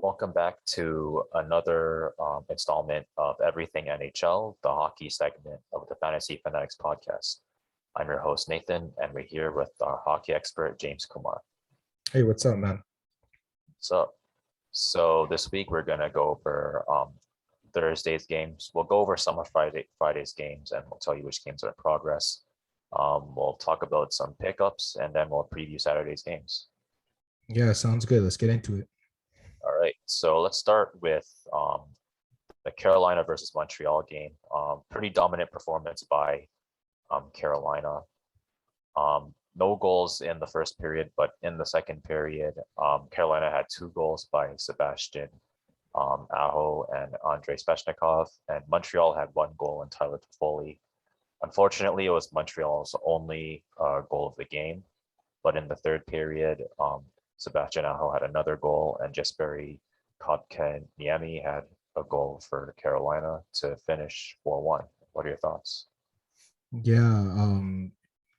Welcome back to another installment of Everything NHL, the hockey segment of the Fantasy Fanatics Podcast. I'm your host, Nathan, and we're here with our hockey expert, James Kumar. Hey, what's up, man? So this week we're going to go over Thursday's games. We'll go over some of Friday's games, and we'll tell you which games are in progress. We'll talk about some pickups, and then we'll preview Saturday's games. Yeah, sounds good. Let's get into it. All right, so let's start with the Carolina versus Montreal game. Pretty dominant performance by Carolina. No goals in the first period, but in the second period, Carolina had 2 goals by Sebastian Aho and Andrei Svechnikov, and Montreal had 1 goal and Tyler Toffoli. Unfortunately, it was Montreal's only goal of the game, but in the third period, Sebastian Aho had another goal, and Jesperi Kotkaniemi had a goal for Carolina to finish 4-1. What are your thoughts? Yeah,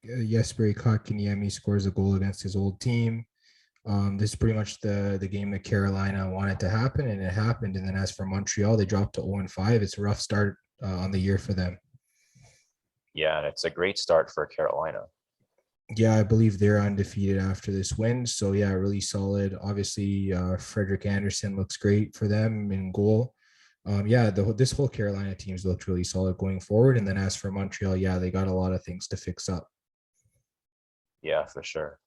Jesperi Kotkaniemi scores a goal against his old team. This is pretty much the game that Carolina wanted to happen, and it happened. And then as for Montreal, they dropped to 0-5. It's a rough start on the year for them. Yeah, and it's a great start for Carolina. Yeah, I believe they're undefeated after this win. So, yeah, really solid. Obviously, Frederick Anderson looks great for them in goal. This whole Carolina team's looked really solid going forward. And then as for Montreal, yeah, they got a lot of things to fix up. Yeah, for sure.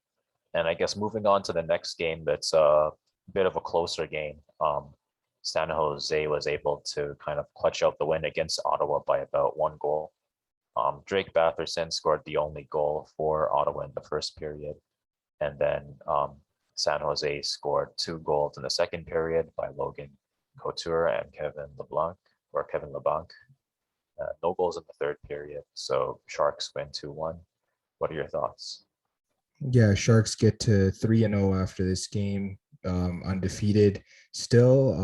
And I guess moving on to the next game, that's a bit of a closer game. San Jose was able to kind of clutch out the win against Ottawa by about 1 goal. Drake Batherson scored the only goal for Ottawa in the first period. And then San Jose scored 2 goals in the second period by Logan Couture and Kevin LeBlanc. No goals in the third period. So Sharks win 2-1. What are your thoughts? Yeah, Sharks get to 3-0 after this game, undefeated. Still,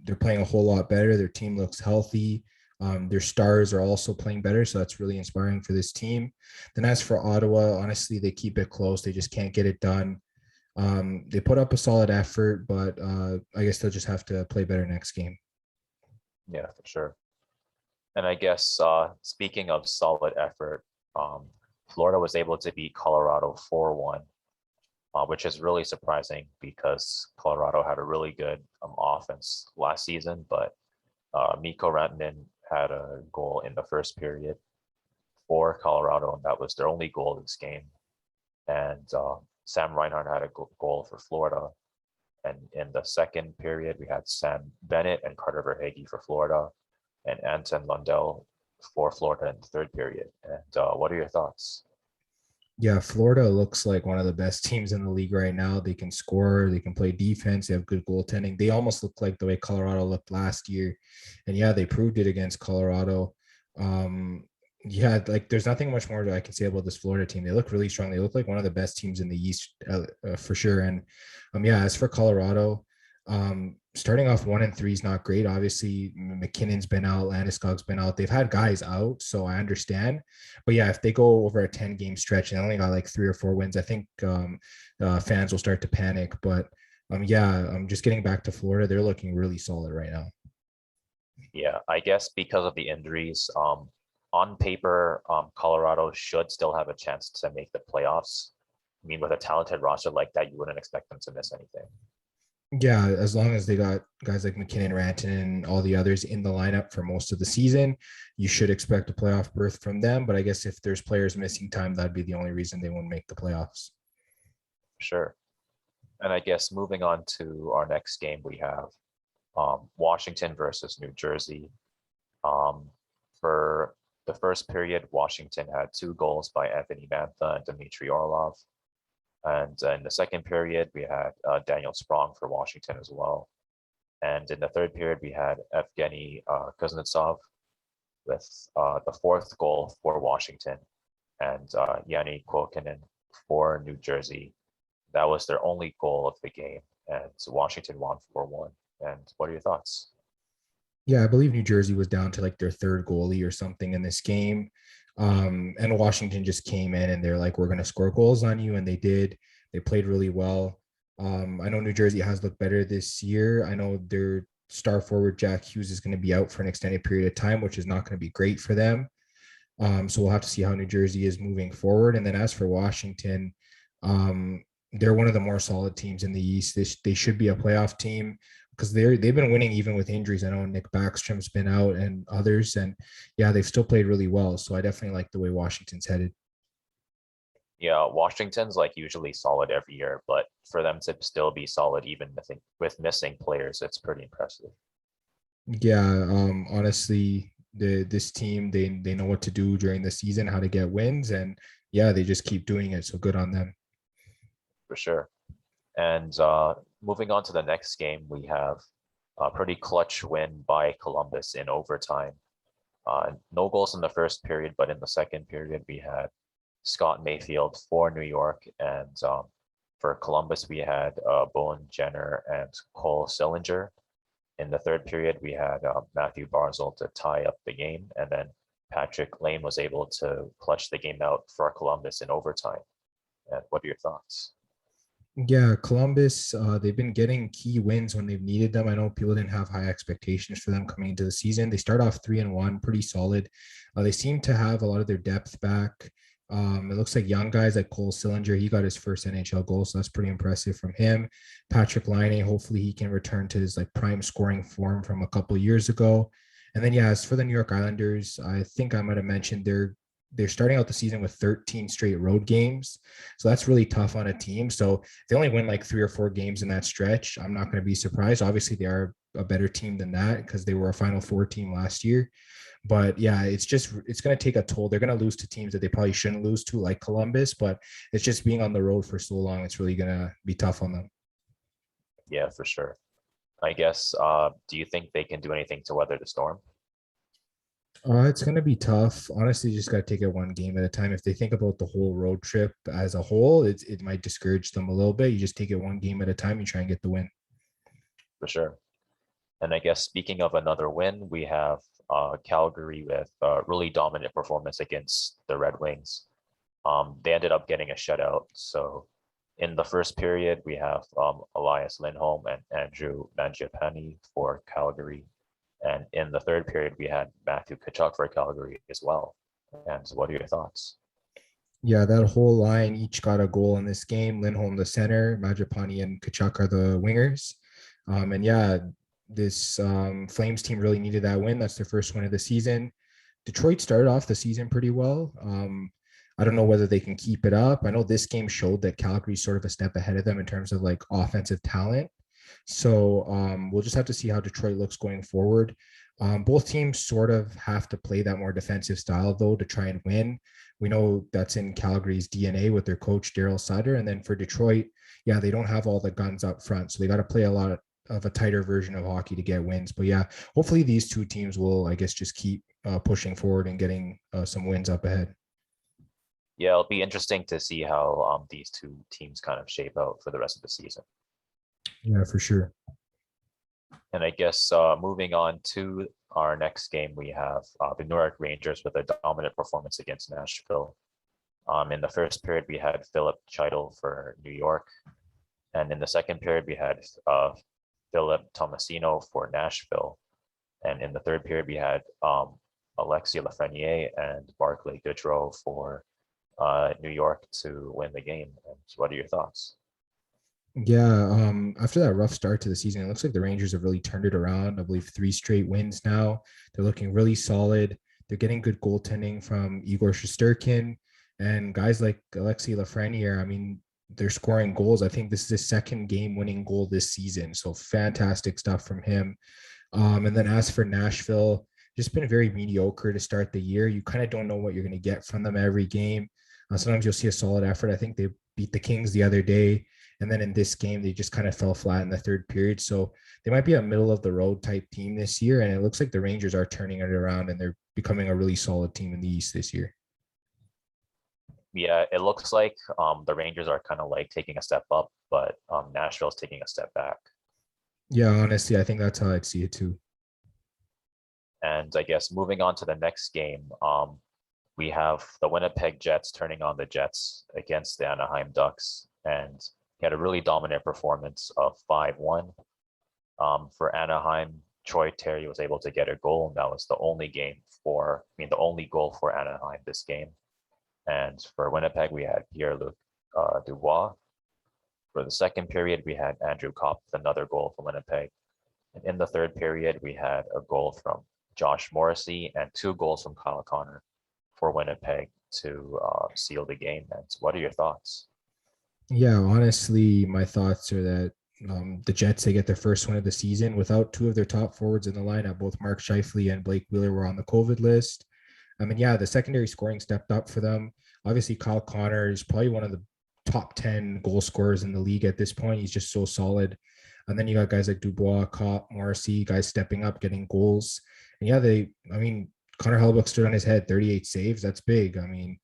they're playing a whole lot better. Their team looks healthy. Their stars are also playing better, so that's really inspiring for this team. Then as for Ottawa, honestly, they keep it close. They just can't get it done. They put up a solid effort, but I guess they'll just have to play better next game. Yeah, for sure. And I guess speaking of solid effort, Florida was able to beat Colorado 4-1, which is really surprising because Colorado had a really good offense last season, but Mikko Rantanen had a goal in the first period for Colorado, and that was their only goal this game. And Sam Reinhart had a goal for Florida. And in the second period, we had Sam Bennett and Carter Verhaeghe for Florida, and Anton Lundell for Florida in the third period. And what are your thoughts? Yeah, Florida looks like one of the best teams in the league right now. They can score, they can play defense, they have good goaltending. They almost look like the way Colorado looked last year. And yeah, they proved it against Colorado. There's nothing much more that I can say about this Florida team. They look really strong. They look like one of the best teams in the East for sure. And as for Colorado, starting off 1-3 is not great. Obviously, McKinnon's been out, Landeskog's been out. They've had guys out, so I understand. But yeah, if they go over a 10-game stretch and they only got like 3 or 4 wins, I think fans will start to panic. But just getting back to Florida, they're looking really solid right now. Yeah, I guess because of the injuries, on paper, Colorado should still have a chance to make the playoffs. I mean, with a talented roster like that, you wouldn't expect them to miss anything. Yeah, as long as they got guys like McKinnon, Rantanen, and all the others in the lineup for most of the season, you should expect a playoff berth from them. But I guess if there's players missing time, that'd be the only reason they won't make the playoffs. Sure. And I guess moving on to our next game, we have Washington versus New Jersey. For the first period, Washington had 2 goals by Anthony Mantha and Dmitry Orlov. And in the second period, we had Daniel Sprong for Washington as well. And in the third period, we had Evgeny Kuznetsov with the 4th goal for Washington, and Yanni Kuokkanen for New Jersey. That was their only goal of the game, and Washington won 4-1. And what are your thoughts? Yeah, I believe New Jersey was down to like their third goalie or something in this game. And Washington just came in and they're like, we're going to score goals on you. And they did. They played really well. I know New Jersey has looked better this year. I know their star forward, Jack Hughes, is going to be out for an extended period of time, which is not going to be great for them. So we'll have to see how New Jersey is moving forward. And then as for Washington, they're one of the more solid teams in the East. They should be a playoff team because they've been winning even with injuries. I know Nick Backstrom's been out and others, and yeah, they've still played really well. So I definitely like the way Washington's headed. Yeah, Washington's like usually solid every year, but for them to still be solid even with missing players, it's pretty impressive. Yeah, honestly, this team they know what to do during the season, how to get wins, and yeah, they just keep doing it. So good on them. For sure. And moving on to the next game, we have a pretty clutch win by Columbus in overtime. No goals in the first period, but in the second period, we had Scott Mayfield for New York, and for Columbus, we had Bowen Jenner and Cole Sillinger. In the third period, we had Matthew Barzal to tie up the game, and then Patrick Lane was able to clutch the game out for Columbus in overtime. And what are your thoughts? Yeah, Columbus, they've been getting key wins when they've needed them. I know people didn't have high expectations for them coming into the season. They start off 3-1, pretty solid. They seem to have a lot of their depth back. It looks like young guys like Cole Sillinger, he got his first NHL goal, so that's pretty impressive from him. Patrick Laine, hopefully he can return to his like prime scoring form from a couple of years ago. And then yeah, as for the New York Islanders, I think I might have mentioned they're starting out the season with 13 straight road games. So that's really tough on a team. So if they only win like 3 or 4 games in that stretch, I'm not going to be surprised. Obviously, they are a better team than that because they were a Final Four team last year. But yeah, it's going to take a toll. They're going to lose to teams that they probably shouldn't lose to, like Columbus. But it's just being on the road for so long. It's really going to be tough on them. Yeah, for sure. I guess, do you think they can do anything to weather the storm? It's going to be tough. Honestly, you just got to take it one game at a time. If they think about the whole road trip as a whole, it might discourage them a little bit. You just take it one game at a time. You try and get the win. For sure. And I guess speaking of another win, we have Calgary with a really dominant performance against the Red Wings. They ended up getting a shutout. So in the first period, we have Elias Lindholm and Andrew Mangiapane for Calgary. And in the third period, we had Matthew Tkachuk for Calgary as well. And what are your thoughts? Yeah, that whole line each got a goal in this game. Lindholm, the center, Mangiapane and Kachuk are the wingers. And yeah, this Flames team really needed that win. That's their first win of the season. Detroit started off the season pretty well. I don't know whether they can keep it up. I know this game showed that Calgary's sort of a step ahead of them in terms of like offensive talent. So we'll just have to see how Detroit looks going forward. Both teams sort of have to play that more defensive style, though, to try and win. We know that's in Calgary's DNA with their coach, Daryl Sutter. And then for Detroit, yeah, they don't have all the guns up front. So they got to play a lot of a tighter version of hockey to get wins. But yeah, hopefully these two teams will, I guess, just keep pushing forward and getting some wins up ahead. Yeah, it'll be interesting to see how these two teams kind of shape out for the rest of the season. Yeah, for sure. And I guess moving on to our next game, we have the New York Rangers with a dominant performance against Nashville. In the first period, we had Philip Chytil for New York. And in the second period, we had Philip Tomasino for Nashville. And in the third period, we had Alexis Lafreniere and Barclay Goodrow for New York to win the game. And what are your thoughts? Yeah, after that rough start to the season, it looks like the Rangers have really turned it around. I believe 3 straight wins now. They're looking really solid. They're getting good goaltending from Igor Shesterkin and guys like Alexis Lafreniere. I mean, they're scoring goals. I think this is his second game-winning goal this season. So fantastic stuff from him. And then as for Nashville, just been very mediocre to start the year. You kind of don't know what you're going to get from them every game. Sometimes you'll see a solid effort. I think they beat the Kings the other day. And then in this game, they just kind of fell flat in the third period. So they might be a middle of the road type team this year. And it looks like the Rangers are turning it around and they're becoming a really solid team in the East this year. Yeah, it looks like the Rangers are kind of like taking a step up, but Nashville's taking a step back. Yeah, honestly, I think that's how I'd see it too. And I guess moving on to the next game, we have the Winnipeg Jets turning on the Jets against the Anaheim Ducks, and he had a really dominant performance of 5-1. For Anaheim, Troy Terry was able to get a goal, and that was the only goal for Anaheim this game. And for Winnipeg, we had Pierre-Luc Dubois. For the second period, we had Andrew Kopp with another goal for Winnipeg. And in the third period, we had a goal from Josh Morrissey and 2 goals from Kyle Connor for Winnipeg to seal the game. And what are your thoughts? Yeah, honestly, my thoughts are that the Jets, they get their first win of the season without 2 of their top forwards in the lineup. Both Mark Scheifele and Blake Wheeler were on the COVID list. I mean, yeah, the secondary scoring stepped up for them. Obviously, Kyle Connor is probably one of the top 10 goal scorers in the league at this point. He's just so solid. And then you got guys like Dubois, Kopp, Morrissey, guys stepping up, getting goals. And yeah, Connor Hellebuyck stood on his head, 38 saves. That's big. I mean,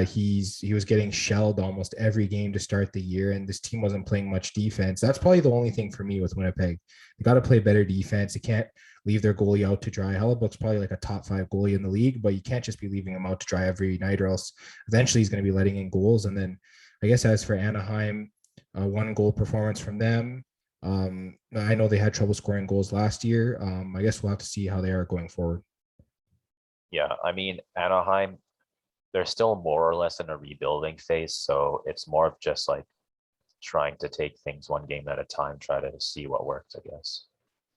he was getting shelled almost every game to start the year, and this team wasn't playing much defense. That's probably the only thing for me with Winnipeg. They got to play better defense. They can't leave their goalie out to dry. Hellebuyck's probably like a top 5 goalie in the league, but you can't just be leaving him out to dry every night, or else eventually he's going to be letting in goals. And then I guess as for Anaheim, 1 goal performance from them. I know they had trouble scoring goals last year. I guess we'll have to see how they are going forward. Yeah, I mean, Anaheim, they're still more or less in a rebuilding phase. So it's more of just like trying to take things one game at a time, try to see what works, I guess.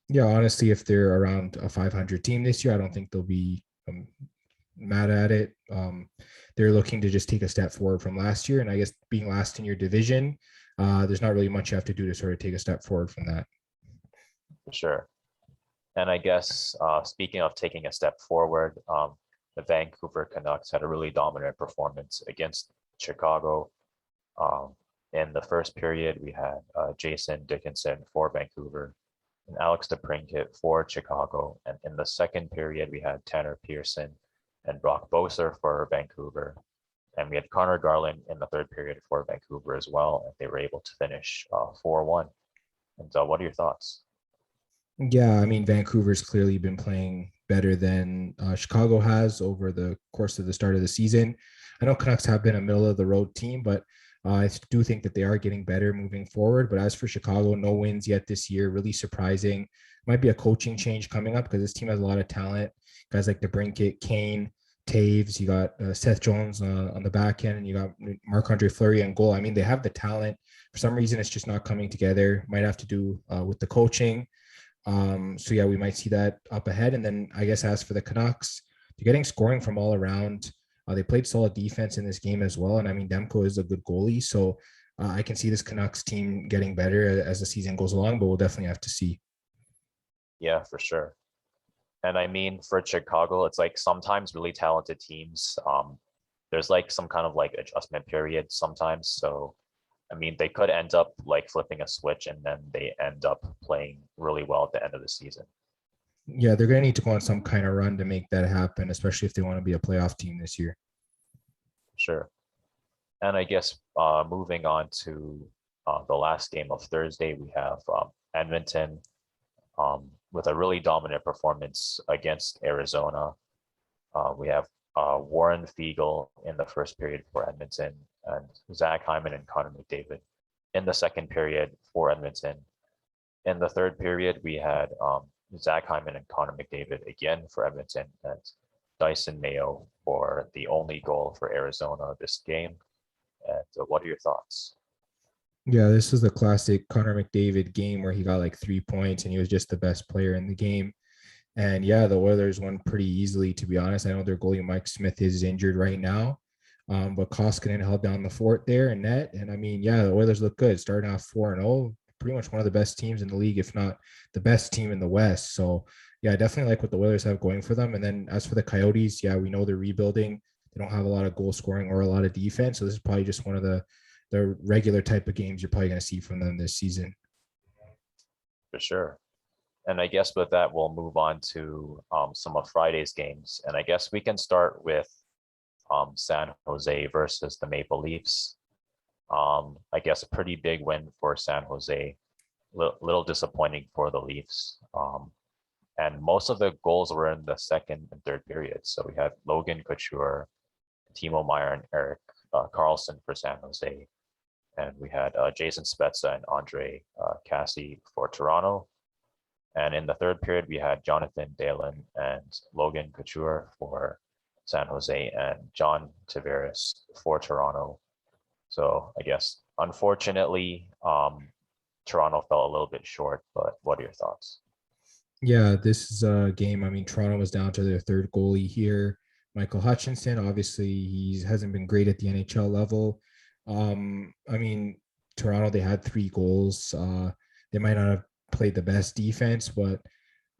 Yeah, honestly, if they're around a 500 team this year, I don't think they'll be mad at it. They're looking to just take a step forward from last year. And I guess being last in your division, there's not really much you have to do to sort of take a step forward from that. For sure. And I guess speaking of taking a step forward, the Vancouver Canucks had a really dominant performance against Chicago. In the first period, we had Jason Dickinson for Vancouver and Alex DeBrincat for Chicago. And in the second period, we had Tanner Pearson and Brock Boeser for Vancouver. And we had Connor Garland in the third period for Vancouver as well. And they were able to finish 4-1. And what are your thoughts? Yeah, I mean, Vancouver's clearly been playing better than Chicago has over the course of the start of the season. I know Canucks have been a middle of the road team, but I do think that they are getting better moving forward. But as for Chicago, no wins yet this year. Really surprising. Might be a coaching change coming up because this team has a lot of talent. Guys like DeBrincat, Kane, Taves. You got Seth Jones on the back end, and you got Marc-Andre Fleury on goal. I mean, they have the talent. For some reason, it's just not coming together. Might have to do with the coaching. So yeah, we might see that up ahead. And then I guess as for the Canucks, they're getting scoring from all around. They played solid defense in this game as well. And I mean, Demko is a good goalie. So I can see this Canucks team getting better as the season goes along, but we'll definitely have to see. Yeah, for sure. And I mean, for Chicago, it's like sometimes really talented teams, there's like some kind of like adjustment period sometimes. So I mean, they could end up like flipping a switch and then they end up playing really well at the end of the season. Yeah, they're going to need to go on some kind of run to make that happen, especially if they want to be a playoff team this year. Sure. And I guess moving on to the last game of Thursday, we have Edmonton with a really dominant performance against Arizona. We have Warren Fiegel in the first period for Edmonton and Zach Hyman and Connor McDavid in the second period for Edmonton. In the third period, we had Zach Hyman and Connor McDavid again for Edmonton and Dyson Mayo for the only goal for Arizona this game. And what are your thoughts? Yeah, this is the classic Connor McDavid game where he got like 3 points and he was just the best player in the game. And yeah, the Oilers won pretty easily, to be honest. I know their goalie Mike Smith is injured right now, but Koskinen held down the fort there in net. And I mean, yeah, the Oilers look good, starting off 4-0, pretty much one of the best teams in the league, if not the best team in the West. So yeah, I definitely like what the Oilers have going for them. And then as for the Coyotes, yeah, we know they're rebuilding. They don't have a lot of goal scoring or a lot of defense. So this is probably just one of the regular type of games you're probably going to see from them this season. For sure. And I guess with that, we'll move on to some of Friday's games. And I guess we can start with San Jose versus the Maple Leafs. I guess a pretty big win for San Jose. Little disappointing for the Leafs. And most of the goals were in the second and third period. So we had Logan Couture, Timo Meyer, and Eric Carlson for San Jose. And we had Jason Spezza and Andre Cassie for Toronto. And in the third period, we had Jonathan Dalen and Logan Couture for San Jose and John Tavares for Toronto. So I guess, unfortunately, Toronto fell a little bit short, but what are your thoughts? Yeah, this is a game. I mean, Toronto was down to their third goalie here. Michael Hutchinson, obviously, he hasn't been great at the NHL level. I mean, Toronto, they had 3 goals. They might not have played the best defense, but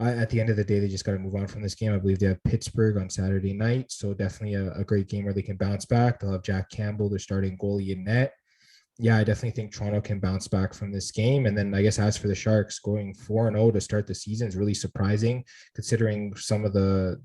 at the end of the day, they just got to move on from this game. I believe they have Pittsburgh on Saturday night. So definitely a great game where they can bounce back. They'll have Jack Campbell, their starting goalie in net. Yeah, I definitely think Toronto can bounce back from this game. And then I guess as for the Sharks, going 4-0 to start the season is really surprising, considering some of the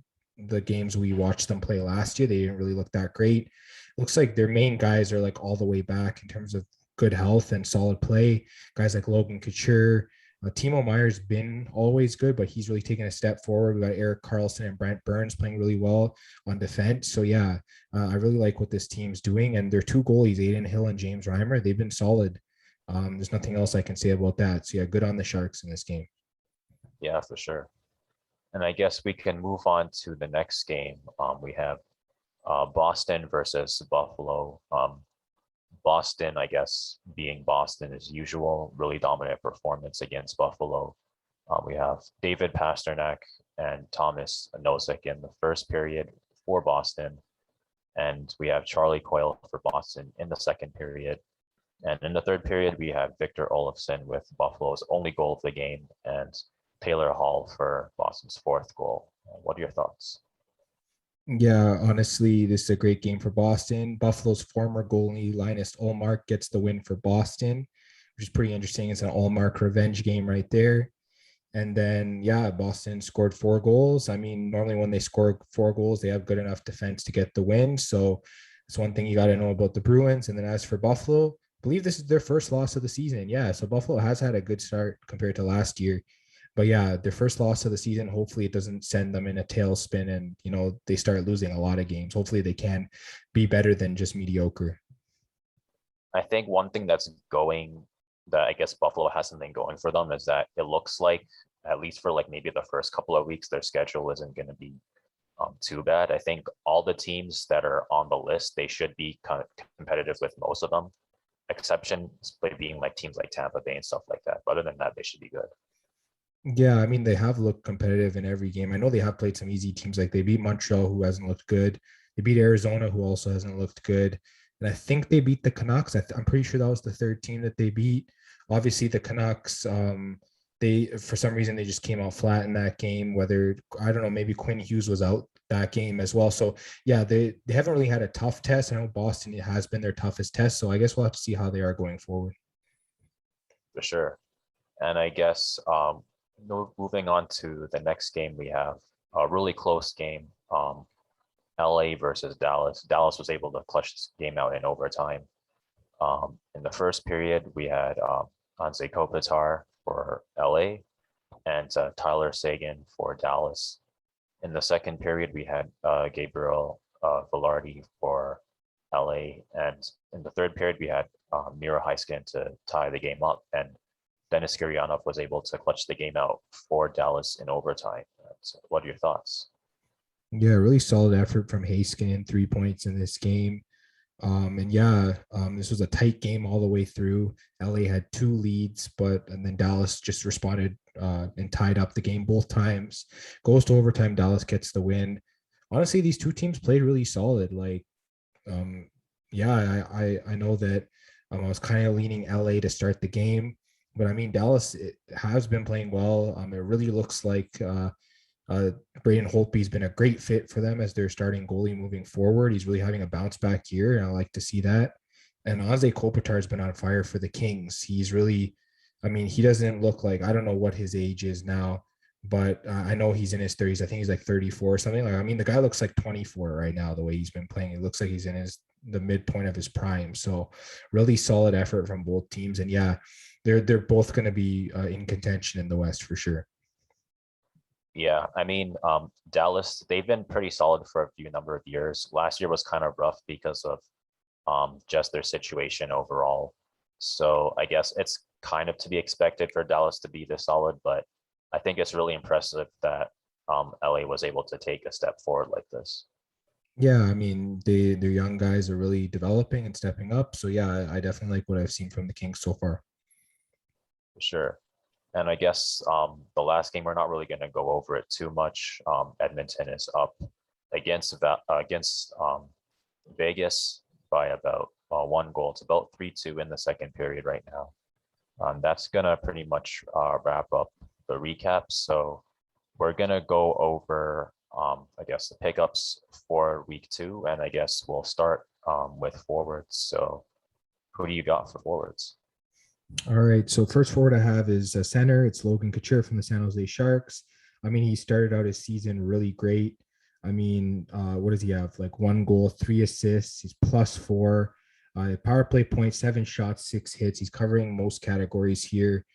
games we watched them play last year. They didn't really look that great. Looks like their main guys are like all the way back in terms of good health and solid play. Guys like Logan Couture, Timo Meyer's been always good, but he's really taken a step forward. We got Eric Carlson and Brent Burns playing really well on defense. So yeah, I really like what this team's doing. And their 2 goalies, Aiden Hill and James Reimer, they've been solid. There's nothing else I can say about that. So yeah, good on the Sharks in this game. Yeah, for sure. And I guess we can move on to the next game. We have Boston versus Buffalo. Boston, I guess, being Boston as usual, really dominant performance against Buffalo. We have David Pasternak and Thomas Nosek in the first period for Boston. And we have Charlie Coyle for Boston in the second period. And in the third period, we have Victor Olofsson with Buffalo's only goal of the game and Taylor Hall for Boston's 4th goal. What are your thoughts? Yeah, honestly, this is a great game for Boston. Buffalo's former goalie, Linus Ullmark, gets the win for Boston, which is pretty interesting. It's an Ullmark revenge game right there. And then, yeah, Boston scored 4 goals. I mean, normally when they score 4 goals, they have good enough defense to get the win. So it's one thing you got to know about the Bruins. And then as for Buffalo, I believe this is their first loss of the season. Yeah, so Buffalo has had a good start compared to last year. But yeah, their first loss of the season, hopefully it doesn't send them in a tailspin and, they start losing a lot of games. Hopefully they can be better than just mediocre. I think one thing that I guess Buffalo has something going for them is that it looks like, at least for like maybe the first couple of weeks, their schedule isn't going to be too bad. I think all the teams that are on the list, they should be kind of competitive with most of them, exception being like teams like Tampa Bay and stuff like that. But other than that, they should be good. Yeah, I mean, they have looked competitive in every game. I know they have played some easy teams, like they beat Montreal, who hasn't looked good. They beat Arizona, who also hasn't looked good. And I think they beat the Canucks. I'm pretty sure that was the third team that they beat. Obviously, the Canucks, they for some reason they just came out flat in that game. Whether I don't know, maybe Quinn Hughes was out that game as well. So yeah, they haven't really had a tough test. I know Boston has been their toughest test. So I guess we'll have to see how they are going forward. For sure. And I guess moving on to the next game, we have a really close game. LA versus Dallas. Dallas was able to clutch this game out in overtime. In the first period, we had Anze Kopitar for LA and Tyler Seguin for Dallas. In the second period, we had Gabriel Velarde for LA. And in the third period, we had Mira Heiskanen to tie the game up. And Denis Gurianov was able to clutch the game out for Dallas in overtime. So what are your thoughts? Yeah, really solid effort from Heiskanen, 3 points in this game. This was a tight game all the way through. LA had 2 leads, and then Dallas just responded and tied up the game both times. Goes to overtime, Dallas gets the win. Honestly, these 2 teams played really solid. I know that I was kind of leaning LA to start the game, but I mean, Dallas has been playing well. It really looks like Braden Holtby's been a great fit for them as their starting goalie moving forward. He's really having a bounce back year, and I like to see that. And Anze Kopitar has been on fire for the Kings. He's really, he doesn't look like, I don't know what his age is now, but I know he's in his 30s. I think he's like 34 or something. The guy looks like 24 right now, the way he's been playing. It looks like he's in the midpoint of his prime. So really solid effort from both teams. And yeah, they're both going to be in contention in the West for sure. Yeah, I mean, Dallas, they've been pretty solid for a few number of years. Last year was kind of rough because of just their situation overall. So I guess it's kind of to be expected for Dallas to be this solid, but I think it's really impressive that LA was able to take a step forward like this. Yeah, I mean, their young guys are really developing and stepping up. So yeah, I definitely like what I've seen from the Kings so far. For sure. And I guess the last game we're not really going to go over it too much. Edmonton is up against Vegas by about 1 goal. It's about 3-2 in the second period right now. That's gonna pretty much wrap up the recap. So we're gonna go over, I guess, the pickups for week 2, and I guess we'll start with forwards. So who do you got for forwards? All right. So first forward I have is a center. It's Logan Couture from the San Jose Sharks. I mean, he started out his season really great. I mean, what does he have? Like 1 goal, 3 assists. He's +4. Power play point, 7 shots, 6 hits. He's covering most categories here.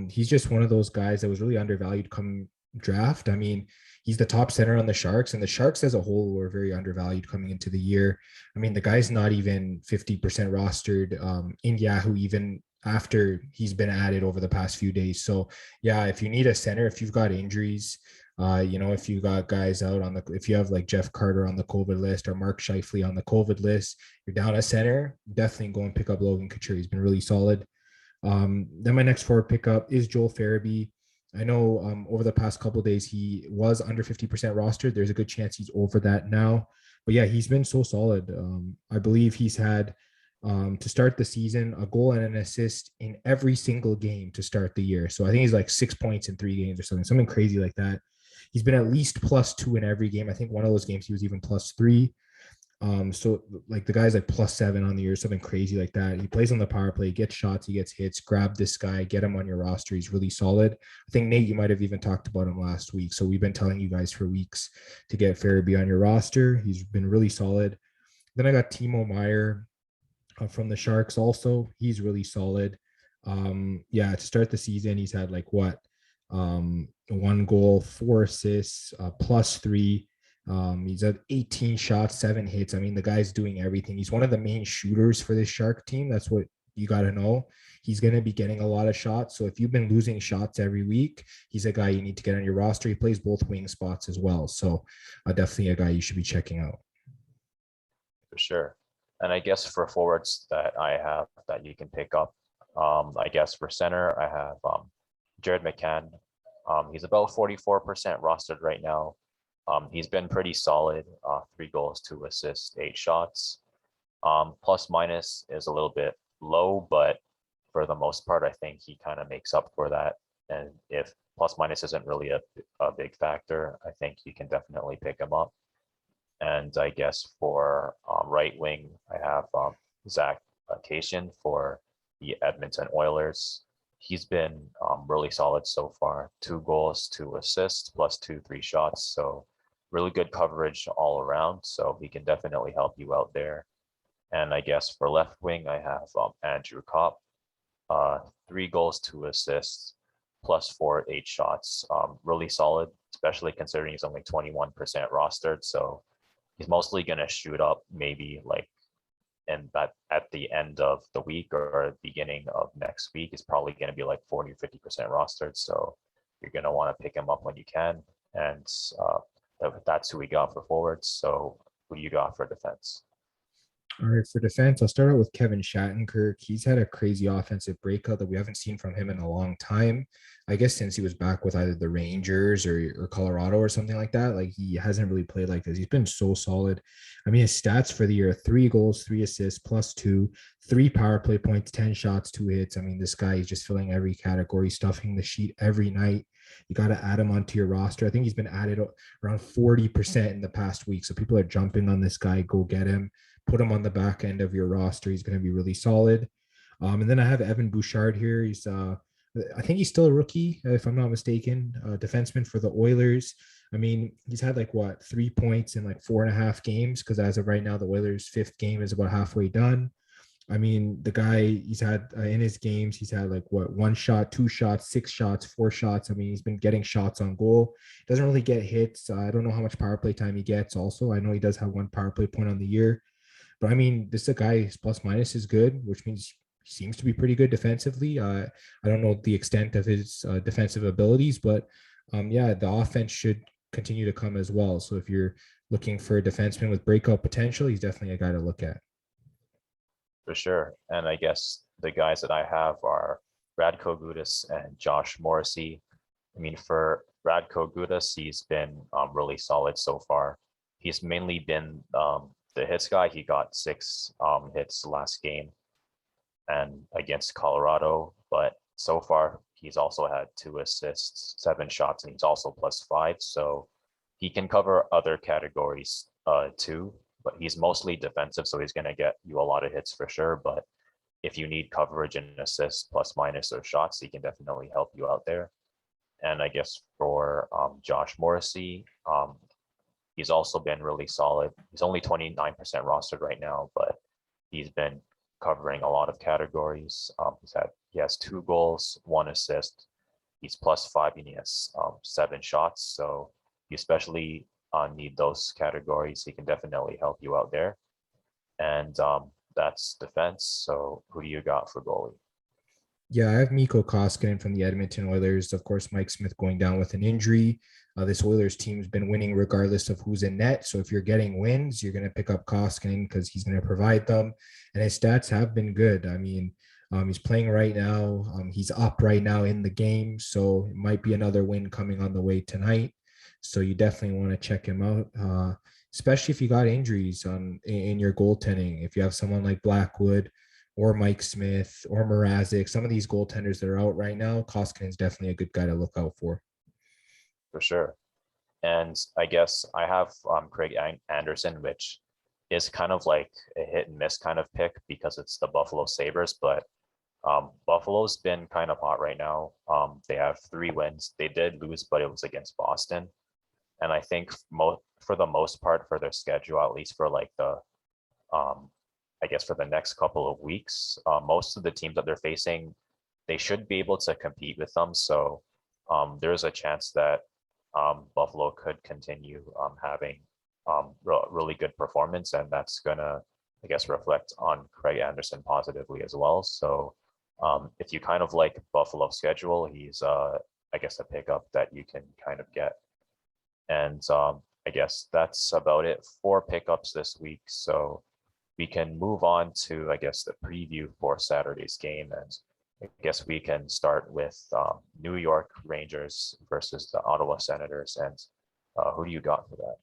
He's just one of those guys that was really undervalued come draft. I mean, he's the top center on the Sharks, and the Sharks as a whole were very undervalued coming into the year. I mean, the guy's not even 50% rostered in Yahoo, even after he's been added over the past few days. So yeah, if you need a center, if you've got injuries, if you got guys out if you have like Jeff Carter on the COVID list or Mark Scheifele on the COVID list, you're down a center, definitely go and pick up Logan Couture. He's been really solid. Then my next forward pickup is Joel Farabee. I know over the past couple of days he was under 50% rostered. There's a good chance he's over that now. But yeah, he's been so solid. I believe he's had to start the season a goal and an assist in every single game to start the year. So I think he's like 6 points in 3 games or something crazy like that. He's been at least +2 in every game. I think one of those games he was even +3. So like the guy's like +7 on the year, something crazy like that. He plays on the power play, gets shots, he gets hits. Grab this guy, get him on your roster. He's really solid. I think Nate, you might have even talked about him last week. So we've been telling you guys for weeks to get Farabee on your roster. He's been really solid. Then I got Timo Meyer from the Sharks. Also, he's really solid. Yeah, to start the season, he's had like 1 goal, 4 assists, +3. He's at 18 shots, 7 hits. I mean, the guy's doing everything. He's one of the main shooters for this Shark team. That's what you got to know. He's going to be getting a lot of shots. So if you've been losing shots every week, he's a guy you need to get on your roster. He plays both wing spots as well. So definitely a guy you should be checking out. For sure. And I guess for forwards that I have that you can pick up, I guess for center, I have Jared McCann. He's about 44% rostered right now. He's been pretty solid, 3 goals, 2 assists, 8 shots. Plus minus is a little bit low, but for the most part, I think he kind of makes up for that. And if plus minus isn't really a big factor, I think you can definitely pick him up. And I guess for right wing, I have Zach Cation for the Edmonton Oilers. He's been really solid so far. 2 goals, 2 assists, +2, 3 shots. So really good coverage all around. So he can definitely help you out there. And I guess for left wing, I have Andrew Kopp. 3 goals, 2 assists, +4, 8 shots. Really solid, especially considering he's only 21% rostered. So he's mostly going to shoot up maybe like at the end of the week or beginning of next week. Is probably going to be like 40 or 50% rostered. So you're going to want to pick him up when you can. And that's who we got for forwards. So who do you got for defense? All right, for defense, I'll start out with Kevin Shattenkirk. He's had a crazy offensive breakout that we haven't seen from him in a long time. I guess since he was back with either the Rangers or Colorado or something like that. Like he hasn't really played like this. He's been so solid. I mean, his stats for the year: 3 goals, 3 assists, +2, 3 power play points, 10 shots, 2 hits. I mean, this guy is just filling every category, stuffing the sheet every night. You got to add him onto your roster. I think he's been added around 40% in the past week. So people are jumping on this guy. Go get him. Put him on the back end of your roster. He's going to be really solid. And then I have Evan Bouchard here. He's, I think he's still a rookie, if I'm not mistaken, defenseman for the Oilers. I mean, he's had 3 points in 4.5 games, because as of right now, the Oilers' 5th game is about halfway done. I mean, the guy, he's had in his games, he's had like what, one shot, two shots, six shots, four shots. I mean, he's been getting shots on goal. Doesn't really get hits. I don't know how much power play time he gets. Also, I know he does have one power play point on the year, but I mean, this is a guy, his plus minus is good, which means he seems to be pretty good defensively. I don't know the extent of his defensive abilities, but yeah, the offense should continue to come as well. So if you're looking for a defenseman with breakout potential, he's definitely a guy to look at. For sure. And I guess the guys that I have are Radko Gudas and Josh Morrissey. I mean, for Radko Gudas, he's been really solid so far. He's mainly been the hits guy. He got 6 hits last game and against Colorado, but so far he's also had 2 assists, 7 shots, and he's also +5. So he can cover other categories too, but he's mostly defensive, so he's going to get you a lot of hits for sure. But if you need coverage and assists, plus minus, or shots, he can definitely help you out there. And I guess for Josh Morrissey, he's also been really solid. He's only 29% rostered right now, but he's been covering a lot of categories. He has 2 goals, 1 assist. He's +5 and he has 7 shots. So you especially need those categories. He can definitely help you out there. And that's defense. So who do you got for goalie? Yeah, I have Mikko Koskinen from the Edmonton Oilers. Of course, Mike Smith going down with an injury. This Oilers team's been winning regardless of who's in net. So if you're getting wins, you're going to pick up Koskinen because he's going to provide them. And his stats have been good. I mean, he's playing right now. He's up right now in the game. So it might be another win coming on the way tonight. So you definitely want to check him out, especially if you got injuries in your goaltending. If you have someone like Blackwood or Mike Smith or Mrazek, some of these goaltenders that are out right now, Koskinen is definitely a good guy to look out for. For sure. And I guess I have Craig Anderson, which is kind of like a hit and miss kind of pick because it's the Buffalo Sabres, but Buffalo's been kind of hot right now. They have 3 wins. They did lose, but it was against Boston. And I think for the most part for their schedule, at least for like I guess for the next couple of weeks, most of the teams that they're facing, they should be able to compete with them. So there's a chance that Buffalo could continue having really good performance, and that's gonna, I guess, reflect on Craig Anderson positively as well. So if you kind of like Buffalo's schedule, he's I guess a pickup that you can kind of get. And I guess that's about it for pickups this week. So we can move on to, I guess, the preview for Saturday's game. And I guess we can start with New York Rangers versus the Ottawa Senators. And who do you got for that?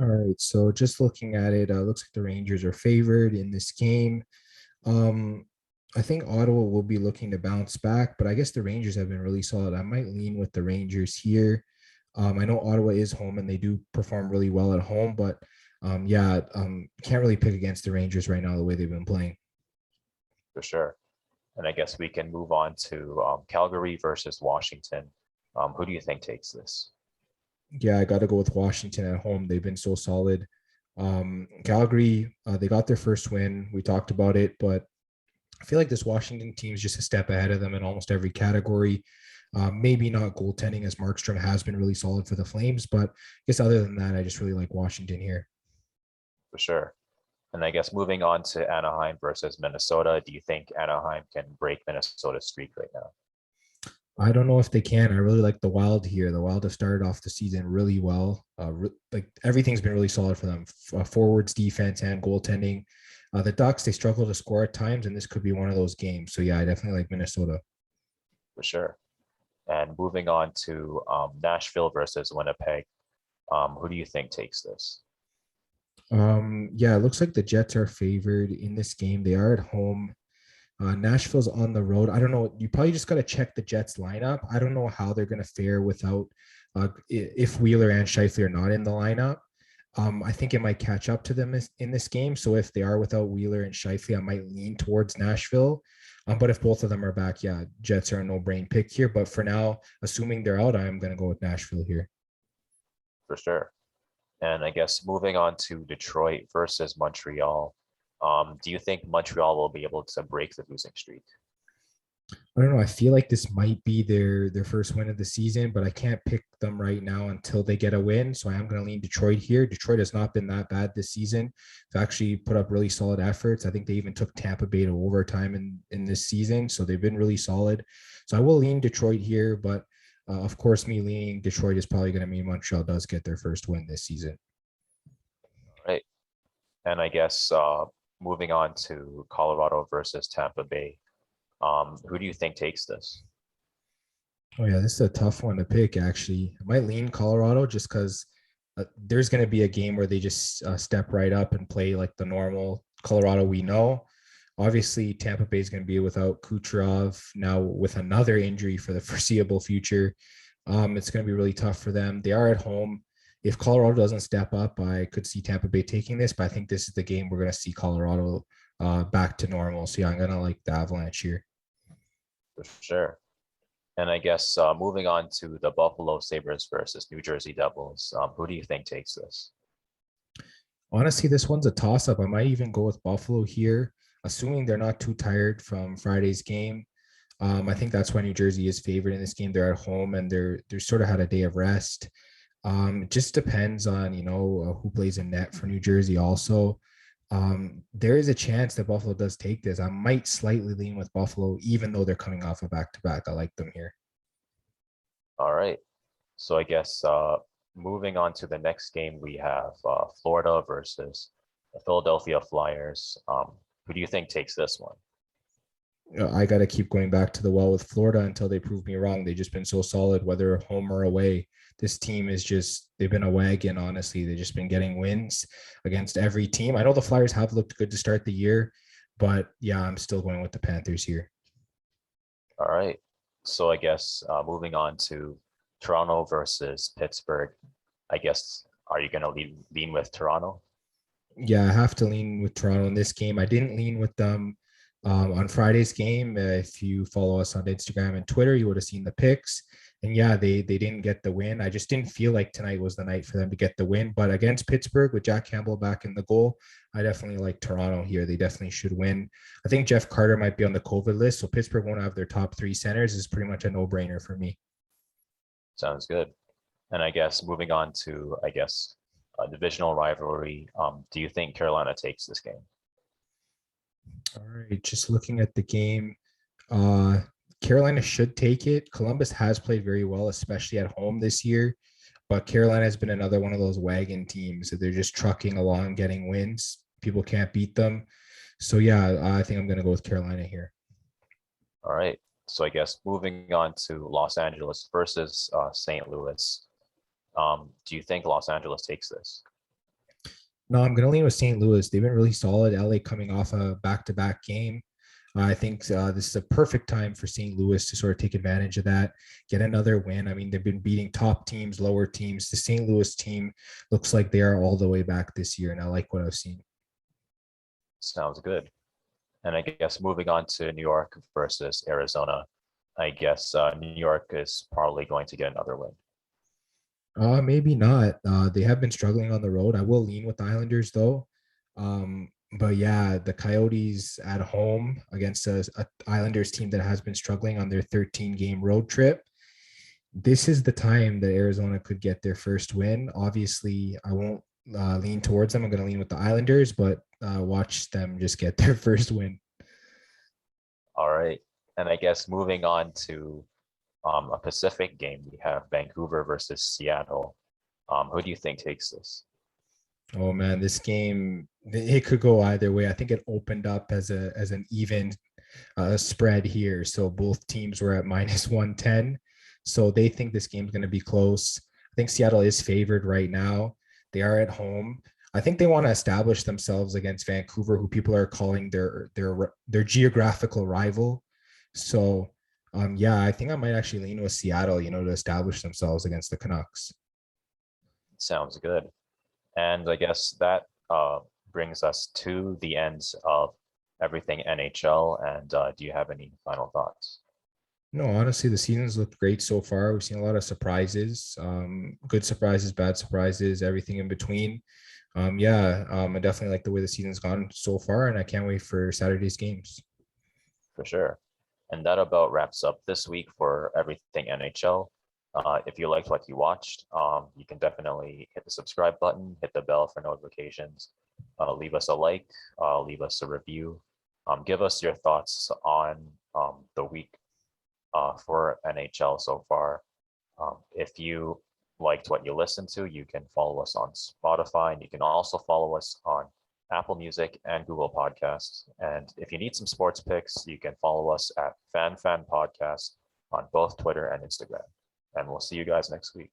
All right. So just looking at it, looks like the Rangers are favored in this game. I think Ottawa will be looking to bounce back, but I guess the Rangers have been really solid. I might lean with the Rangers here. I know Ottawa is home and they do perform really well at home, but can't really pick against the Rangers right now the way they've been playing. For sure. And I guess we can move on to Calgary versus Washington. Who do you think takes this? Yeah, I got to go with Washington at home. They've been so solid. Calgary, they got their first win. We talked about it, but I feel like this Washington team is just a step ahead of them in almost every category. Maybe not goaltending, as Markstrom has been really solid for the Flames, but I guess other than that, I just really like Washington here. For sure. And I guess moving on to Anaheim versus Minnesota, do you think Anaheim can break Minnesota's streak right now? I don't know if they can. I really like the Wild here. The Wild have started off the season really well. Like everything's been really solid for them. Forwards, defense, and goaltending. The Ducks, they struggle to score at times, and this could be one of those games. So yeah, I definitely like Minnesota. For sure. And moving on to Nashville versus Winnipeg, who do you think takes this? Yeah, it looks like the Jets are favored in this game. They are at home. Nashville's on the road. I don't know. You probably just got to check the Jets lineup. I don't know how they're going to fare without if Wheeler and Scheifele are not in the lineup. I think it might catch up to them in this game. So if they are without Wheeler and Scheifele, I might lean towards Nashville. But if both of them are back, yeah, Jets are a no-brain pick here. But for now, assuming they're out, I'm going to go with Nashville here. For sure. And I guess moving on to Detroit versus Montreal. Do you think Montreal will be able to break the losing streak? I don't know. I feel like this might be their first win of the season, but I can't pick them right now until they get a win. So I am going to lean Detroit here. Detroit has not been that bad this season. They've actually put up really solid efforts. I think they even took Tampa Bay to overtime in this season. So they've been really solid. So I will lean Detroit here, but of course, me leaning Detroit is probably going to mean Montreal does get their first win this season. Right. And I guess moving on to Colorado versus Tampa Bay. Who do you think takes this? Oh yeah, this is a tough one to pick. Actually, I might lean Colorado just because there's going to be a game where they just step right up and play like the normal Colorado we know. Obviously, Tampa Bay is going to be without Kucherov now with another injury for the foreseeable future. It's going to be really tough for them. They are at home. If Colorado doesn't step up, I could see Tampa Bay taking this, but I think this is the game we're going to see Colorado back to normal. So yeah, I'm going to like the Avalanche here. For sure. And I guess moving on to the Buffalo Sabres versus New Jersey Devils. Who do you think takes this? Honestly, this one's a toss-up. I might even go with Buffalo here, assuming they're not too tired from Friday's game. I think that's why New Jersey is favored in this game. They're at home and they're sort of had a day of rest. It just depends on who plays in net for New Jersey. Also, there is a chance that Buffalo does take this. I might slightly lean with Buffalo, even though they're coming off a back-to-back. I like them here. All right. So I guess moving on to the next game, we have Florida versus the Philadelphia Flyers. Who do you think takes this one? I got to keep going back to the well with Florida until they prove me wrong. They've just been so solid, whether home or away. This team is they've been a wagon, honestly. They've just been getting wins against every team. I know the Flyers have looked good to start the year, but yeah, I'm still going with the Panthers here. All right. So I guess moving on to Toronto versus Pittsburgh. I guess, are you going to lean with Toronto? Yeah, I have to lean with Toronto in this game. I didn't lean with them on Friday's game. If you follow us on Instagram and Twitter, you would have seen the picks. And yeah, they didn't get the win. I just didn't feel like tonight was the night for them to get the win. But against Pittsburgh with Jack Campbell back in the goal, I definitely like Toronto here. They definitely should win. I think Jeff Carter might be on the COVID list, so Pittsburgh won't have their top three centers. Is pretty much a no-brainer for me. Sounds good. And I guess moving on to, a divisional rivalry. Do you think Carolina takes this game? All right, just looking at the game. Carolina should take it. Columbus has played very well, especially at home this year. But Carolina has been another one of those wagon teams that they're just trucking along, getting wins. People can't beat them. So, yeah, I think I'm going to go with Carolina here. All right. So I guess moving on to Los Angeles versus St. Louis. Do you think Los Angeles takes this? No, I'm going to lean with St. Louis. They've been really solid. LA coming off a back-to-back game. I think this is a perfect time for St. Louis to sort of take advantage of that, get another win. I mean, they've been beating top teams, lower teams. The St. Louis team looks like they are all the way back this year, and I like what I've seen. Sounds good. And I guess moving on to New York versus Arizona, I guess New York is probably going to get another win. Maybe not. They have been struggling on the road. I will lean with the Islanders, though. But yeah, the Coyotes at home against a Islanders team that has been struggling on their 13-game road trip. This is the time that Arizona could get their first win. Obviously, I won't lean towards them. I'm going to lean with the Islanders, but watch them just get their first win. All right. And I guess moving on to a Pacific game, we have Vancouver versus Seattle. Who do you think takes this? Oh man, this game, it could go either way. I think it opened up as an even spread here. So both teams were at minus 110. So they think this game's going to be close. I think Seattle is favored right now. They are at home. I think they want to establish themselves against Vancouver, who people are calling their geographical rival. So yeah, I think I might actually lean with Seattle, to establish themselves against the Canucks. Sounds good. And I guess that brings us to the end of everything NHL. And do you have any final thoughts? No, honestly, the season's looked great so far. We've seen a lot of surprises, good surprises, bad surprises, everything in between. I definitely like the way the season's gone so far, and I can't wait for Saturday's games. For sure. And that about wraps up this week for everything NHL. If you liked what you watched, you can definitely hit the subscribe button, hit the bell for notifications, leave us a like, leave us a review, give us your thoughts on the week for NHL so far. If you liked what you listened to, you can follow us on Spotify, and you can also follow us on Apple Music and Google Podcasts. And if you need some sports picks, you can follow us at FanFan Podcast on both Twitter and Instagram. And we'll see you guys next week.